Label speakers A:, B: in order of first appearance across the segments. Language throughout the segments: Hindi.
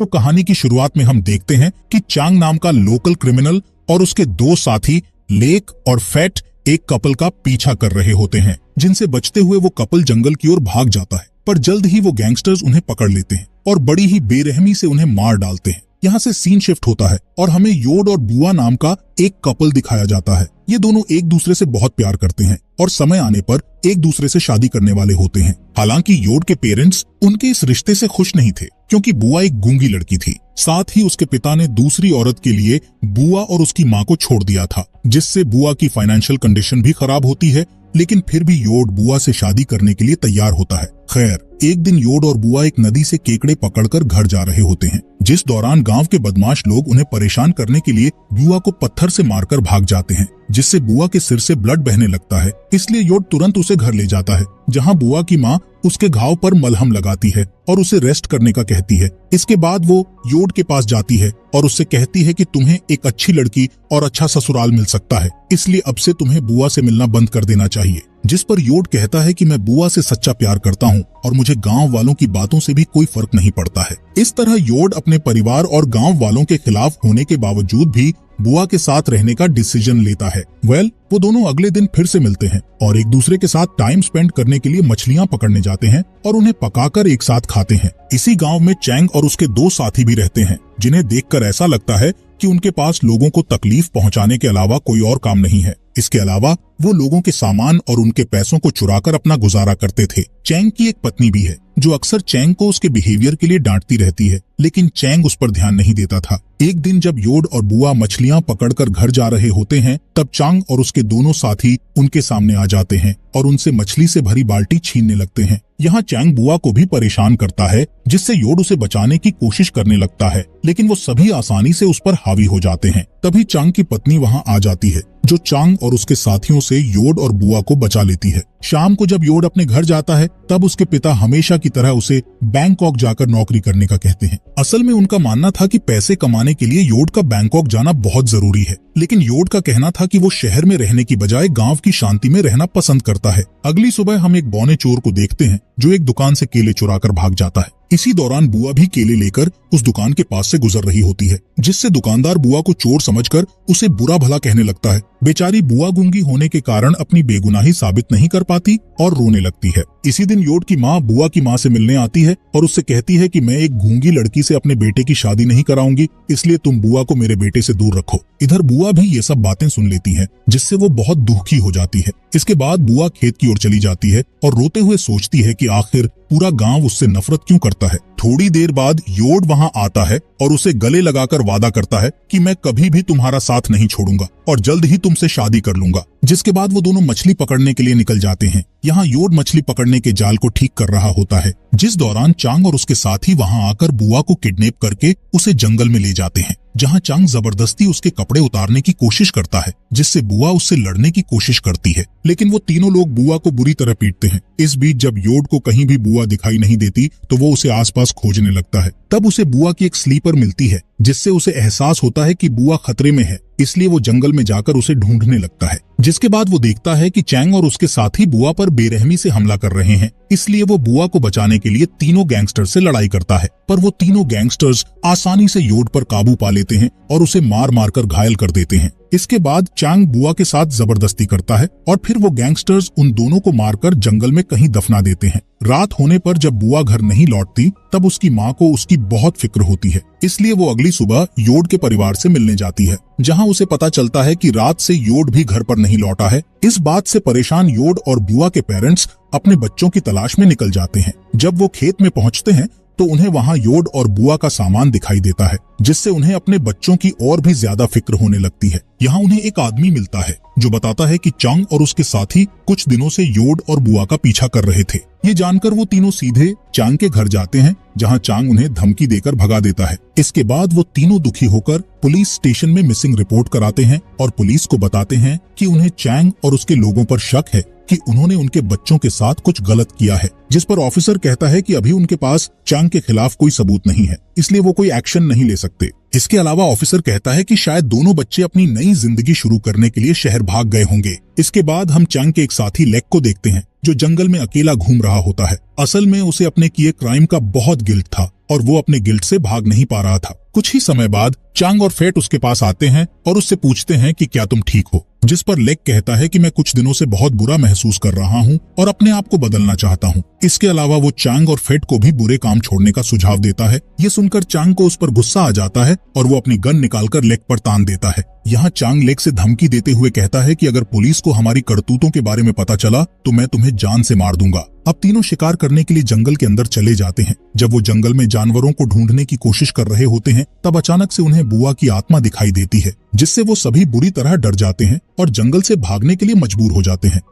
A: तो कहानी की शुरुआत में हम देखते हैं कि चांग नाम का लोकल क्रिमिनल और उसके दो साथी लेक और फैट एक कपल का पीछा कर रहे होते हैं, जिनसे बचते हुए वो कपल जंगल की ओर भाग जाता है। पर जल्द ही वो गैंगस्टर्स उन्हें पकड़ लेते हैं और बड़ी ही बेरहमी से उन्हें मार डालते हैं। यहाँ से सीन शिफ्ट होता है और हमें योड और बुआ नाम का एक कपल दिखाया जाता है। ये दोनों एक दूसरे से बहुत प्यार करते हैं और समय आने पर एक दूसरे से शादी करने वाले होते हैं। हालांकि योड के पेरेंट्स उनके इस रिश्ते से खुश नहीं थे, क्योंकि बुआ एक गूंगी लड़की थी। साथ ही उसके पिता ने दूसरी औरत के लिए बुआ और उसकी माँ को छोड़ दिया था, जिससे बुआ की फाइनेंशियल कंडीशन भी खराब होती है। लेकिन फिर भी योड बुआ से शादी करने के लिए तैयार होता है। खैर, एक दिन योड और बुआ एक नदी से केकड़े पकड़कर घर जा रहे होते हैं, जिस दौरान गांव के बदमाश लोग उन्हें परेशान करने के लिए बुआ को पत्थर से मारकर भाग जाते हैं, जिससे बुआ के सिर से ब्लड बहने लगता है। इसलिए योड तुरंत उसे घर ले जाता है, जहां बुआ की माँ उसके घाव पर मलहम लगाती है और उसे रेस्ट करने का कहती है। इसके बाद वो योड के पास जाती है और उससे कहती है कि तुम्हें एक अच्छी लड़की और अच्छा ससुराल मिल सकता है, इसलिए अब से तुम्हें बुआ से मिलना बंद कर देना चाहिए। जिस पर योड कहता है कि मैं बुआ से सच्चा प्यार करता हूँ और मुझे गांव वालों की बातों से भी कोई फर्क नहीं पड़ता है। इस तरह योड अपने परिवार और गांव वालों के खिलाफ होने के बावजूद भी बुआ के साथ रहने का डिसीजन लेता है। वो दोनों अगले दिन फिर से मिलते हैं और एक दूसरे के साथ टाइम स्पेंड करने के लिए मछलियां पकड़ने जाते हैं और उन्हें पकाकर एक साथ खाते हैं। इसी गांव में चैंग और उसके दो साथी भी रहते हैं, जिन्हें देखकर ऐसा लगता है कि उनके पास लोगों को तकलीफ पहुंचाने के अलावा कोई और काम नहीं है। इसके अलावा वो लोगों के सामान और उनके पैसों को चुराकर अपना गुजारा करते थे। चैंग की एक पत्नी भी है, जो अक्सर चैंग को उसके बिहेवियर के लिए डांटती रहती है, लेकिन चैंग उस पर ध्यान नहीं देता था। एक दिन जब योड और बुआ मछलियां पकड़कर घर जा रहे होते हैं, तब चांग और उसके दोनों साथी उनके सामने आ जाते हैं और उनसे मछली से भरी बाल्टी छीनने लगते हैं। यहाँ चैंग बुआ को भी परेशान करता है, जिससे योड उसे बचाने की कोशिश करने लगता है, लेकिन वो सभी आसानी से उस पर हावी हो जाते हैं। तभी चांग की पत्नी वहाँ आ जाती है, जो चांग और उसके साथियों से योड और बुआ को बचा लेती है। शाम को जब योड अपने घर जाता है, तब उसके पिता हमेशा की तरह उसे बैंकॉक जाकर नौकरी करने का कहते हैं। असल में उनका मानना था कि पैसे कमाने के लिए योड का बैंकॉक जाना बहुत जरूरी है, लेकिन योड का कहना था कि वो शहर में रहने की बजाय गांव की शांति में रहना पसंद करता है। अगली सुबह हम एक बौने चोर को देखते हैं, जो एक दुकान से केले चुराकर भाग जाता है। इसी दौरान बुआ भी केले लेकर उस दुकान के पास से गुजर रही होती है, जिससे दुकानदार बुआ को चोर समझकर उसे बुरा भला कहने लगता है। बेचारी बुआ गूंगी होने के कारण अपनी बेगुनाही साबित नहीं कर पाती और रोने लगती है। इसी दिन योड की माँ बुआ की माँ से मिलने आती है और उससे कहती है कि मैं एक गूंगी लड़की से अपने बेटे की शादी नहीं कराऊंगी, इसलिए तुम बुआ को मेरे बेटे से दूर रखो। इधर बुआ भी ये सब बातें सुन लेती है, जिससे वो बहुत दुखी हो जाती है। इसके बाद बुआ खेत की ओर चली जाती है और रोते हुए सोचती है कि आखिर पूरा गांव उससे नफरत क्यों करता है। थोड़ी देर बाद योड वहां आता है और उसे गले लगाकर वादा करता है कि मैं कभी भी तुम्हारा साथ नहीं छोड़ूंगा और जल्द ही तुमसे शादी कर लूंगा। जिसके बाद वो दोनों मछली पकड़ने के लिए निकल जाते हैं। यहाँ योड मछली पकड़ने के जाल को ठीक कर रहा होता है, जिस दौरान चांग और उसके साथी वहां आकर बुआ को किडनैप करके उसे जंगल में ले जाते हैं, जहां चांग जबरदस्ती उसके कपड़े उतारने की कोशिश करता है, जिससे बुआ उससे लड़ने की कोशिश करती है, लेकिन वो तीनों लोग बुआ को बुरी तरह पीटते हैं। इस बीच जब योड को कहीं भी बुआ दिखाई नहीं देती, तो वो उसे आसपास खोजने लगता है। तब उसे बुआ की एक स्लीपर मिलती है, जिससे उसे एहसास होता है कि बुआ खतरे में है, इसलिए वो जंगल में जाकर उसे ढूंढने लगता है। जिसके बाद वो देखता है कि चैंग और उसके साथी बुआ पर बेरहमी से हमला कर रहे हैं, इसलिए वो बुआ को बचाने के लिए तीनों गैंगस्टर से लड़ाई करता है। पर वो तीनों गैंगस्टर्स आसानी से योड पर काबू पा लेते हैं और उसे मार मार कर घायल कर देते हैं। इसके बाद चांग बुआ के साथ जबरदस्ती करता है और फिर वो गैंगस्टर्स उन दोनों को मारकर जंगल में कहीं दफना देते हैं। रात होने पर जब बुआ घर नहीं लौटती, तब उसकी माँ को उसकी बहुत फिक्र होती है, इसलिए वो अगली सुबह योड के परिवार से मिलने जाती है, जहाँ उसे पता चलता है कि रात से योड भी घर पर नहीं लौटा है। इस बात से परेशान योड और बुआ के पेरेंट्स अपने बच्चों की तलाश में निकल जाते हैं। जब वो खेत में पहुँचते हैं, तो उन्हें वहाँ योड और बुआ का सामान दिखाई देता है, जिससे उन्हें अपने बच्चों की और भी ज्यादा फिक्र होने लगती है। यहाँ उन्हें एक आदमी मिलता है, जो बताता है कि चांग और उसके साथी कुछ दिनों से योड और बुआ का पीछा कर रहे थे। ये जानकर वो तीनों सीधे चांग के घर जाते हैं, जहाँ चांग उन्हें धमकी देकर भगा देता है। इसके बाद वो तीनों दुखी होकर पुलिस स्टेशन में मिसिंग रिपोर्ट कराते हैं और पुलिस को बताते हैं कि उन्हें चांग और उसके लोगों पर शक है कि उन्होंने उनके बच्चों के साथ कुछ गलत किया है। जिस पर ऑफिसर कहता है कि अभी उनके पास चांग के खिलाफ कोई सबूत नहीं है, इसलिए वो कोई एक्शन नहीं ले सकते। सकते। इसके अलावा ऑफिसर कहता है कि शायद दोनों बच्चे अपनी नई जिंदगी शुरू करने के लिए शहर भाग गए होंगे। इसके बाद हम चैंग के एक साथी लेक को देखते हैं जो जंगल में अकेला घूम रहा होता है। असल में उसे अपने किए क्राइम का बहुत गिल्ट था और वो अपने गिल्ट से भाग नहीं पा रहा था। कुछ ही समय बाद चांग और फेट उसके पास आते हैं और उससे पूछते हैं कि क्या तुम ठीक हो, जिस पर लेक कहता है कि मैं कुछ दिनों से बहुत बुरा महसूस कर रहा हूँ और अपने आप को बदलना चाहता हूँ। इसके अलावा वो चांग और फेट को भी बुरे काम छोड़ने का सुझाव देता है। ये सुनकर चांग को उस पर गुस्सा आ जाता है और वो अपनी गन निकालकर लेक पर तान देता है। यहाँ चांग लेक से धमकी देते हुए कहता है कि अगर पुलिस को हमारी करतूतों के बारे में पता चला तो मैं तुम्हें जान से मार दूंगा। अब तीनों शिकार करने के लिए जंगल के अंदर चले जाते हैं। जब वो जंगल में जानवरों को ढूंढने की कोशिश कर रहे होते हैं तब अचानक से उन्हें बुआ की आत्मा दिखाई देती है, जिससे वो सभी बुरी तरह डर जाते हैं और जंगल से भागने के लिए मजबूर हो जाते हैं।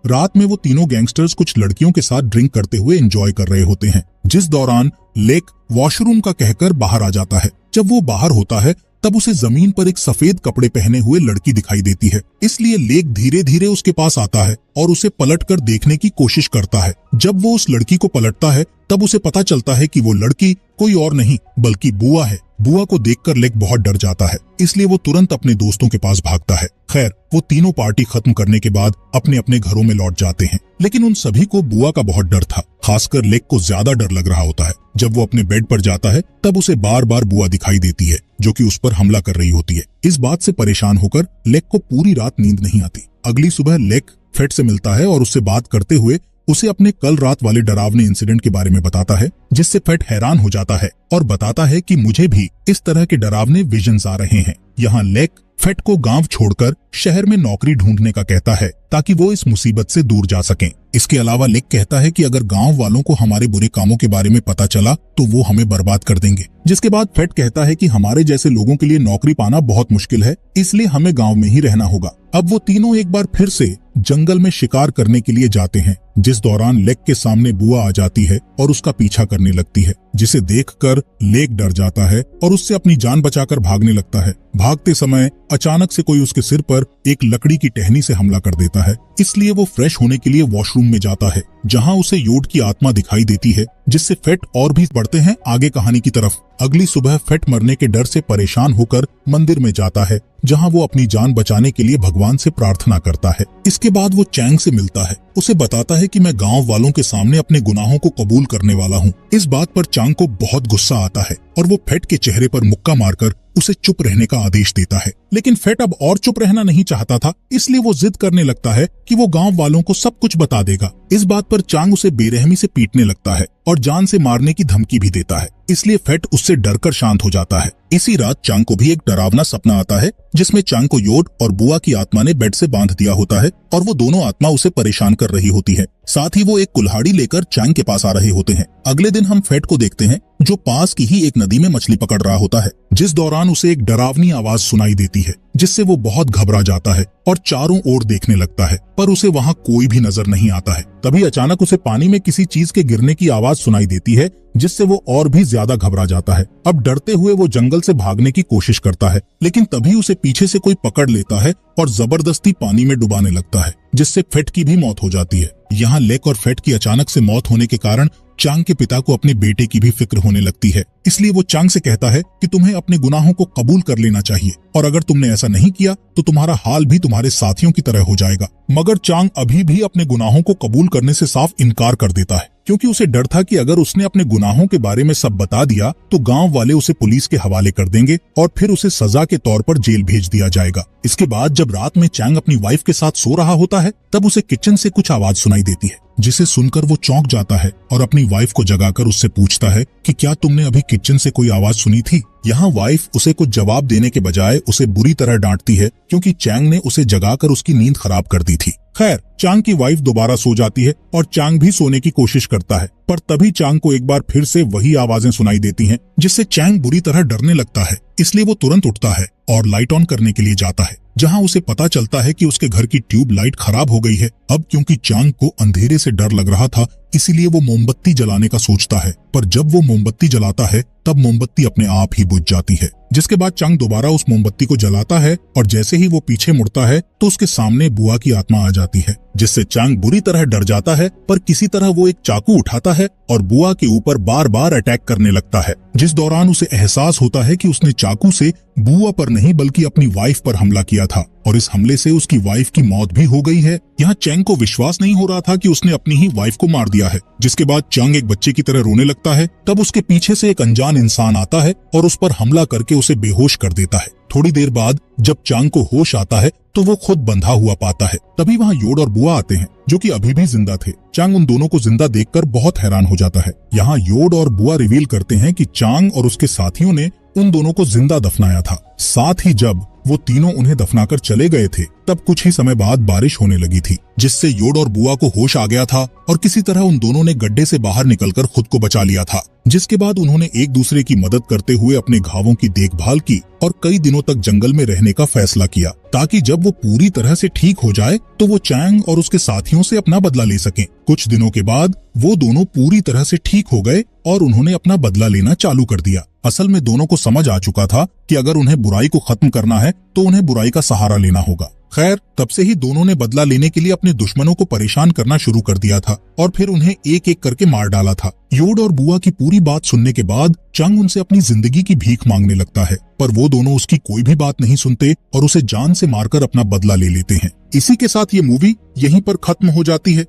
A: रात में वो तीनों गैंगस्टर्स कुछ लड़कियों के साथ ड्रिंक करते हुए एंजॉय कर रहे होते हैं, जिस दौरान लेक वॉशरूम का कहकर बाहर आ जाता है। जब वो बाहर होता है तब उसे जमीन पर एक सफेद कपड़े पहने हुए लड़की दिखाई देती है। इसलिए लेक धीरे धीरे उसके पास आता है और उसे पलटकर देखने की कोशिश करता है। जब वो उस लड़की को पलटता है तब उसे पता चलता है कि वो लड़की कोई और नहीं बल्कि बुआ है। बुआ को देखकर लेक बहुत डर जाता है, इसलिए वो तुरंत अपने दोस्तों के पास भागता है। खैर, वो तीनों पार्टी खत्म करने के बाद अपने अपने घरों में लौट जाते हैं, लेकिन उन सभी को बुआ का बहुत डर था। खासकर लेक को ज्यादा डर लग रहा होता है। जब वो अपने बेड पर जाता है तब उसे बार बार बुआ दिखाई देती है जो कि उस पर हमला कर रही होती है। इस बात से परेशान होकर लेक को पूरी रात नींद नहीं आती। अगली सुबह लेक फेट से मिलता है और उससे बात करते हुए उसे अपने कल रात वाले डरावने इंसिडेंट के बारे में बताता है, जिससे फेट हैरान हो जाता है और बताता है कि मुझे भी इस तरह के डरावने विजन्स आ रहे हैं। यहाँ लेक फेट को गांव छोड़कर शहर में नौकरी ढूंढने का कहता है ताकि वो इस मुसीबत से दूर जा सकें। इसके अलावा लेक कहता है कि अगर गांव वालों को हमारे बुरे कामों के बारे में पता चला तो वो हमें बर्बाद कर देंगे। जिसके बाद फेट कहता है कि हमारे जैसे लोगों के लिए नौकरी पाना बहुत मुश्किल है, इसलिए हमें गांव में ही रहना होगा। अब वो तीनों एक बार फिर से जंगल में शिकार करने के लिए जाते हैं, जिस दौरान लेक के सामने बुआ आ जाती है और उसका पीछा करने लगती है, जिसे देखकर लेक डर जाता है और उससे अपनी जान बचाकर भागने लगता है। भागते समय अचानक से कोई उसके सिर पर एक लकड़ी की टहनी से हमला कर देता है, इसलिए वो फ्रेश होने के लिए वॉशरूम में जाता है, जहां उसे योड की आत्मा दिखाई देती है, जिससे फेट और भी बढ़ते हैं आगे कहानी की तरफ। अगली सुबह फेट मरने के डर से परेशान होकर मंदिर में जाता है, जहां वो अपनी जान बचाने के लिए भगवान से प्रार्थना करता है। इसके बाद वो चैंग से मिलता है, उसे बताता है कि मैं गांव वालों के सामने अपने गुनाहों को कबूल करने वाला हूँ। इस बात पर चांग को बहुत गुस्सा आता है और वो फेट के चेहरे पर मुक्का मारकर उसे चुप रहने का आदेश देता है। लेकिन फेट अब और चुप रहना नहीं चाहता था, इसलिए वो जिद करने लगता है कि वो गांव वालों को सब कुछ बता देगा। इस बात पर चांग उसे बेरहमी से पीटने लगता है और जान से मारने की धमकी भी देता है, इसलिए फेट उससे डरकर शांत हो जाता है। इसी रात चांग को भी एक डरावना सपना आता है, जिसमें चांग को योड और बुआ की आत्मा ने बेड से बांध दिया होता है और वो दोनों आत्मा उसे परेशान कर रही होती है। साथ ही वो एक कुल्हाड़ी लेकर चांग के पास आ रहे होते हैं। अगले दिन हम फेट को देखते हैं जो पास की ही एक नदी में मछली पकड़ रहा होता है, जिस दौरान उसे एक डरावनी आवाज सुनाई देती है, जिससे वो बहुत घबरा जाता है और चारों ओर देखने लगता है, पर उसे वहाँ कोई भी नजर नहीं आता है। तभी अचानक उसे पानी में किसी चीज के गिरने की आवाज सुनाई देती है, जिससे वो और भी ज्यादा घबरा जाता है। अब डरते हुए वो जंगल से भागने की कोशिश करता है, लेकिन तभी उसे पीछे से कोई पकड़ लेता है और जबरदस्ती पानी में डुबाने लगता है, जिससे फेट की भी मौत हो जाती है। यहाँ लेक और फेट की अचानक से मौत होने के कारण चांग के पिता को अपने बेटे की भी फिक्र होने लगती है, इसलिए वो चांग से कहता है कि तुम्हें अपने गुनाहों को कबूल कर लेना चाहिए और अगर तुमने ऐसा नहीं किया तो तुम्हारा हाल भी तुम्हारे साथियों की तरह हो जाएगा। मगर चांग अभी भी अपने गुनाहों को कबूल करने से साफ इनकार कर देता है, क्योंकि उसे डर था कि अगर उसने अपने गुनाहों के बारे में सब बता दिया तो गांव वाले उसे पुलिस के हवाले कर देंगे और फिर उसे सजा के तौर पर जेल भेज दिया जाएगा। इसके बाद जब रात में चांग अपनी वाइफ के साथ सो रहा होता है तब उसे किचन से कुछ आवाज सुनाई देती है, जिसे सुनकर वो चौंक जाता है और अपनी वाइफ को जगाकर उससे पूछता है कि क्या तुमने अभी किचन से कोई आवाज सुनी थी। यहाँ वाइफ उसे कुछ जवाब देने के बजाय उसे बुरी तरह डांटती है, क्योंकि चांग ने उसे जगाकर उसकी नींद खराब कर दी थी। खैर, चांग की वाइफ दोबारा सो जाती है और चांग भी सोने की कोशिश करता है, पर तभी चांग को एक बार फिर से वही आवाजें सुनाई देती हैं, जिससे चांग बुरी तरह डरने लगता है। इसलिए वो तुरंत उठता है और लाइट ऑन करने के लिए जाता है, जहां उसे पता चलता है कि उसके घर की ट्यूब लाइट खराब हो गई है। अब क्योंकि चांग को अंधेरे से डर लग रहा था, इसीलिए वो मोमबत्ती जलाने का सोचता है, पर जब वो मोमबत्ती जलाता है तब मोमबत्ती अपने आप ही बुझ जाती है। जिसके बाद चंग दोबारा उस मोमबत्ती को जलाता है और जैसे ही वो पीछे मुड़ता है तो उसके सामने बुआ की आत्मा आ जाती है, जिससे चंग बुरी तरह डर जाता है। पर किसी तरह वो एक चाकू उठाता है और बुआ के ऊपर बार बार अटैक करने लगता है, जिस दौरान उसे एहसास होता है कि उसने चाकू से बुआ पर नहीं बल्कि अपनी वाइफ पर हमला किया था और इस हमले से उसकी वाइफ की मौत भी हो गई है। यहाँ चंग को विश्वास नहीं हो रहा था कि उसने अपनी ही वाइफ को मार दिया है। जिसके बाद चंग एक बच्चे की तरह रोने लगता है। तब उसके पीछे से एक अनजान इंसान आता है और उस पर हमला करके उसे बेहोश कर देता है। थोड़ी देर बाद जब चंग को होश आता है तो वो खुद बंधा हुआ पाता है। तभी वहाँ योड और बुआ आते हैं जो कि अभी भी जिंदा थे। चांग उन दोनों को जिंदा देखकर बहुत हैरान हो जाता है। यहाँ योड और बुआ रिवील करते हैं कि चांग और उसके साथियों ने उन दोनों को जिंदा दफनाया था। साथ ही जब वो तीनों उन्हें दफनाकर चले गए थे तब कुछ ही समय बाद बारिश होने लगी थी, जिससे योड और बुआ को होश आ गया था और किसी तरह उन दोनों ने गड्ढे से बाहर निकलकर खुद को बचा लिया था। जिसके बाद उन्होंने एक दूसरे की मदद करते हुए अपने घावों की देखभाल की और कई दिनों तक जंगल में रहने का फैसला किया, ताकि जब वो पूरी तरह से ठीक हो जाए तो वो चैंग और उसके साथियों से अपना बदला ले सकें। कुछ दिनों के बाद वो दोनों पूरी तरह से ठीक हो गए और उन्होंने अपना बदला लेना चालू कर दिया। असल में दोनों को समझ आ चुका था कि अगर उन्हें बुराई को खत्म करना है तो उन्हें बुराई का सहारा लेना होगा। खैर, तब से ही दोनों ने बदला लेने के लिए अपने दुश्मनों को परेशान करना शुरू कर दिया था और फिर उन्हें एक एक करके मार डाला था। योड और बुआ की पूरी बात सुनने के बाद चंग उनसे अपनी जिंदगी की भीख मांगने लगता है, पर वो दोनों उसकी कोई भी बात नहीं सुनते और उसे जान से मारकर अपना बदला ले लेते हैं। इसी के साथ ये मूवी यहीं पर खत्म हो जाती है।